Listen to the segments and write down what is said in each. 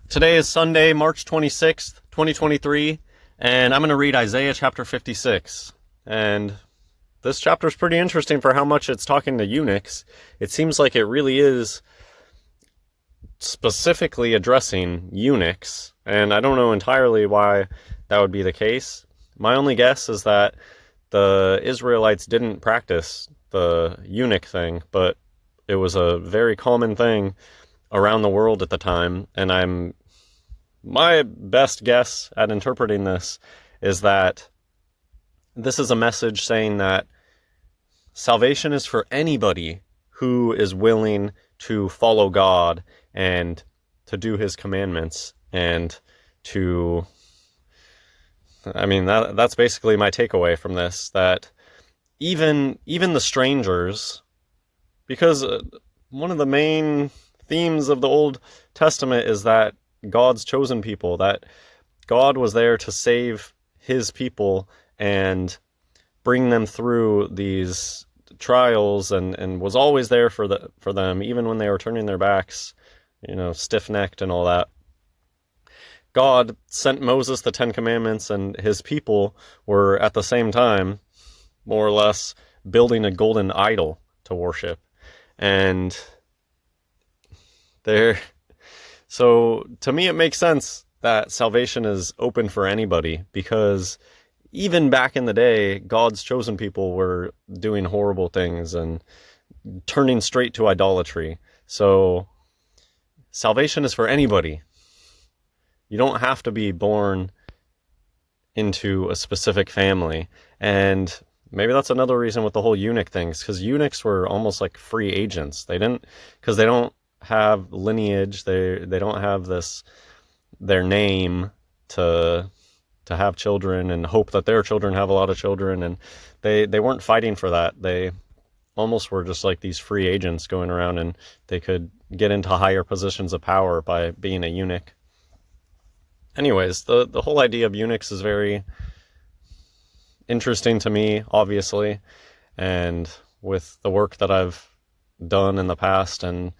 Today is Sunday, March 26th, 2023, and I'm going to read Isaiah chapter 56. And this chapter is pretty interesting for how much it's talking to eunuchs. It seems like it really is specifically addressing eunuchs, and I don't know entirely why that would be the case. My only guess is that the Israelites didn't practice the eunuch thing, but it was a very common thing around the world at the time, and my best guess at interpreting this is that this is a message saying that salvation is for anybody who is willing to follow God and to do his commandments and that's basically my takeaway from this, that even the strangers, because one of the main themes of the Old Testament is that God's chosen people, that God was there to save his people and bring them through these trials and was always there for them, even when they were turning their backs, stiff-necked and all that. God sent Moses the Ten Commandments, and his people were at the same time, more or less, building a golden idol to worship. And so to me, it makes sense that salvation is open for anybody, because even back in the day, God's chosen people were doing horrible things and turning straight to idolatry. So salvation is for anybody. You don't have to be born into a specific family. And maybe that's another reason with the whole eunuch things, because eunuchs were almost like free agents. They don't have lineage. They don't have their name to have children and hope that their children have a lot of children, and they weren't fighting for that. They almost were just like these free agents going around, and they could get into higher positions of power by being a eunuch. Anyways, the whole idea of eunuchs is very interesting to me, obviously, and with the work that I've done in the past and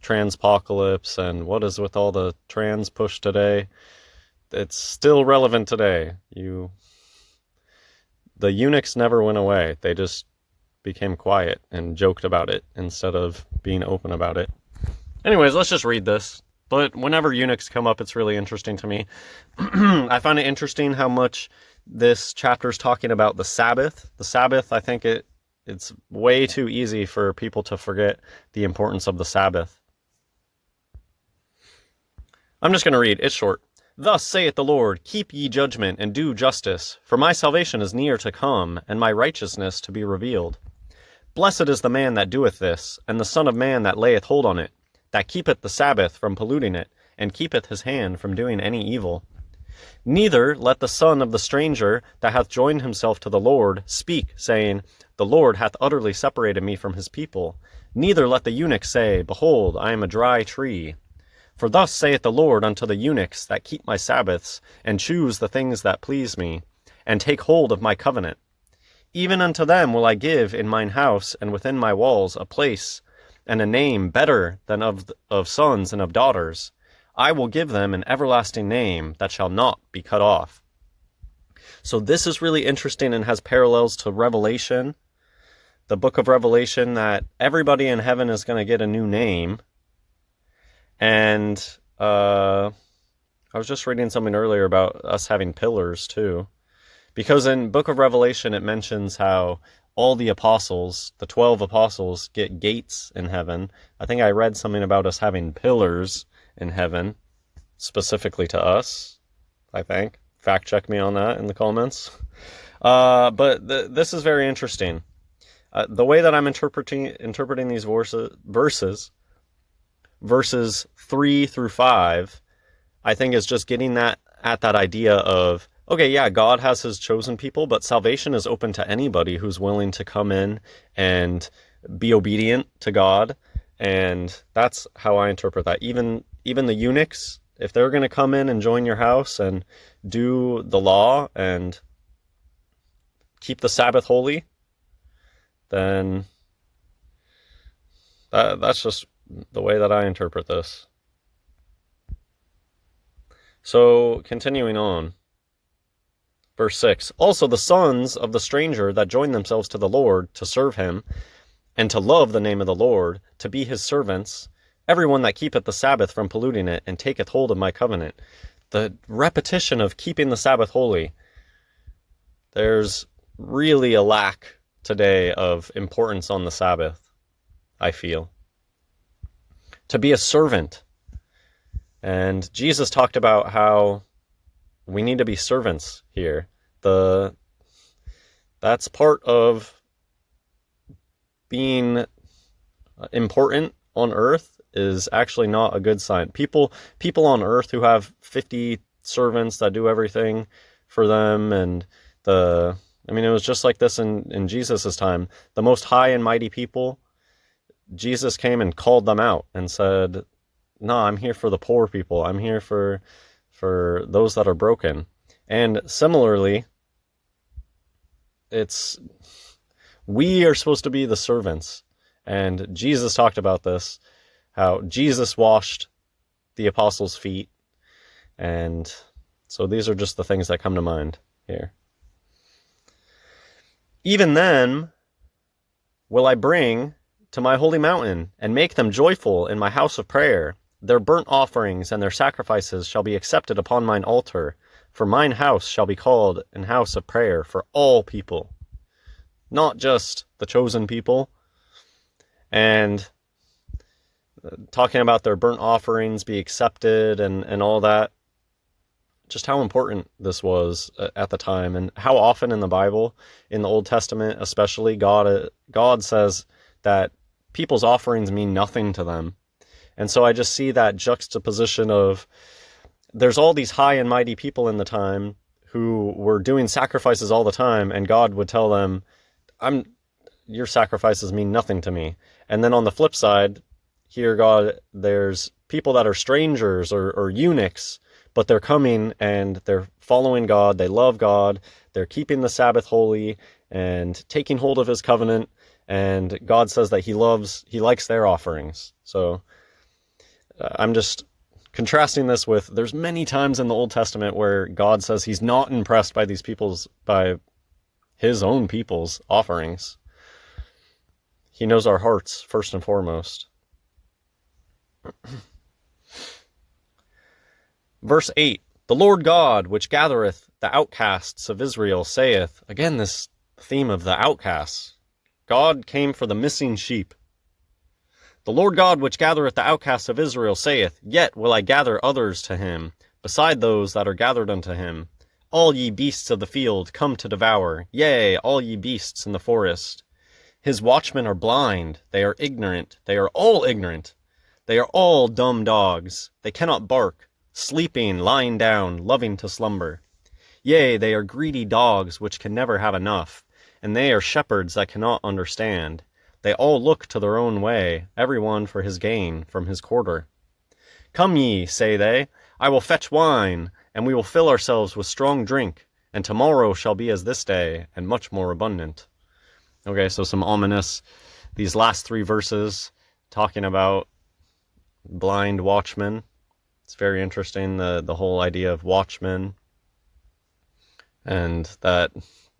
transpocalypse and what is with all the trans push today, it's still relevant today. The eunuchs never went away. They just became quiet and joked about it instead of being open about it. Anyways, let's just read this. But whenever eunuchs come up, it's really interesting to me. I find it interesting how much this chapter is talking about the Sabbath. The Sabbath, I think it's way too easy for people to forget the importance of the Sabbath. I'm just going to read. It's short. Thus saith the Lord, keep ye judgment and do justice, for my salvation is near to come, and my righteousness to be revealed. Blessed is the man that doeth this, and the Son of Man that layeth hold on it, that keepeth the Sabbath from polluting it, and keepeth his hand from doing any evil. Neither let the son of the stranger that hath joined himself to the Lord speak, saying, the Lord hath utterly separated me from his people. Neither let the eunuch say, behold, I am a dry tree. For thus saith the Lord unto the eunuchs that keep my Sabbaths, and choose the things that please me, and take hold of my covenant. Even unto them will I give in mine house and within my walls a place, and a name better than of sons and of daughters. I will give them an everlasting name that shall not be cut off. So this is really interesting and has parallels to Revelation, the book of Revelation, that everybody in heaven is going to get a new name. And I was just reading something earlier about us having pillars too, because in book of Revelation it mentions how all the apostles, the 12 apostles, get gates in heaven. I think I read something about us having pillars in heaven, specifically to us, I think. Fact check me on that in the comments. But this is very interesting. The way that I'm interpreting these verses 3 through 5, I think is just getting at that idea of, okay, yeah, God has his chosen people, but salvation is open to anybody who's willing to come in and be obedient to God. And that's how I interpret that. Even the eunuchs, if they're going to come in and join your house and do the law and keep the Sabbath holy, then that's just the way that I interpret this. So, continuing on. Verse 6, also the sons of the stranger that join themselves to the Lord to serve him, and to love the name of the Lord, to be his servants, everyone that keepeth the Sabbath from polluting it, and taketh hold of my covenant. The repetition of keeping the Sabbath holy. There's really a lack today of importance on the Sabbath, I feel. To be a servant. And Jesus talked about how we need to be servants here. That's part of being important on earth is actually not a good sign. People on earth who have 50 servants that do everything for them, and it was just like this in Jesus' time. The most high and mighty people, Jesus came and called them out and said, no, I'm here for the poor people. I'm here for those that are broken. And similarly, we are supposed to be the servants. And Jesus talked about this, how Jesus washed the apostles' feet. And so these are just the things that come to mind here. Even then will I bring to my holy mountain, and make them joyful in my house of prayer. Their burnt offerings and their sacrifices shall be accepted upon mine altar, for mine house shall be called an house of prayer for all people, not just the chosen people. And talking about their burnt offerings be accepted and all that, just how important this was at the time, and how often in the Bible, in the Old Testament especially, God says that people's offerings mean nothing to them. And so I just see that juxtaposition of, there's all these high and mighty people in the time who were doing sacrifices all the time, and God would tell them, your sacrifices mean nothing to me. And then on the flip side, here there's people that are strangers or eunuchs, but they're coming and they're following God, they love God, they're keeping the Sabbath holy and taking hold of his covenant, and God says that he likes their offerings. So I'm just contrasting this with, there's many times in the Old Testament where God says he's not impressed by by his own people's offerings. He knows our hearts first and foremost. Verse 8, the Lord God, which gathereth the outcasts of Israel, saith, again this theme of the outcasts. God came for the missing sheep. The Lord God, which gathereth the outcasts of Israel, saith, yet will I gather others to him, beside those that are gathered unto him. All ye beasts of the field come to devour, yea, all ye beasts in the forest. His watchmen are blind, they are ignorant, they are all ignorant. They are all dumb dogs, they cannot bark, sleeping, lying down, loving to slumber. Yea, they are greedy dogs which can never have enough, and they are shepherds that cannot understand. They all look to their own way, every one for his gain from his quarter. Come ye, say they, I will fetch wine, and we will fill ourselves with strong drink, and tomorrow shall be as this day, and much more abundant. Okay, so some ominous, these last 3 verses, talking about blind watchmen. It's very interesting, the whole idea of watchmen, and that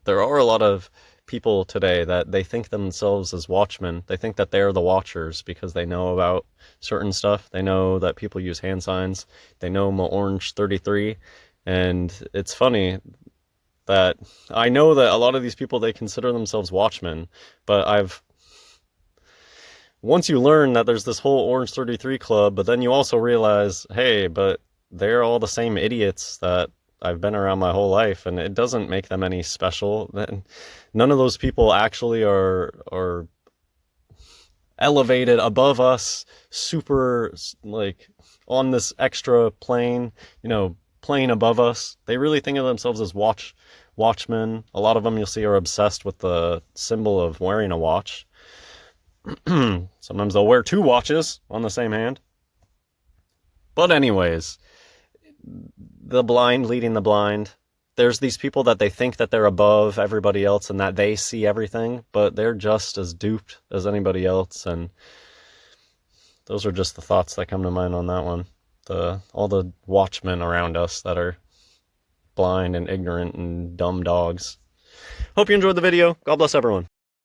there are a lot of people today that they think themselves as watchmen. They think that they're the watchers because they know about certain stuff. They know that people use hand signs. They know Orange 33. And it's funny that I know that a lot of these people, they consider themselves watchmen, but once you learn that there's this whole Orange 33 club, but then you also realize, hey, but they're all the same idiots that I've been around my whole life, and it doesn't make them any special. None of those people actually are elevated above us, super, like, on this extra plane, plane above us. They really think of themselves as watchmen. A lot of them you'll see are obsessed with the symbol of wearing a watch. Sometimes they'll wear 2 watches on the same hand. But anyways, the blind leading the blind. There's these people that they think that they're above everybody else and that they see everything, but they're just as duped as anybody else. And those are just the thoughts that come to mind on that one. all the watchmen around us that are blind and ignorant and dumb dogs. Hope you enjoyed the video. God bless everyone.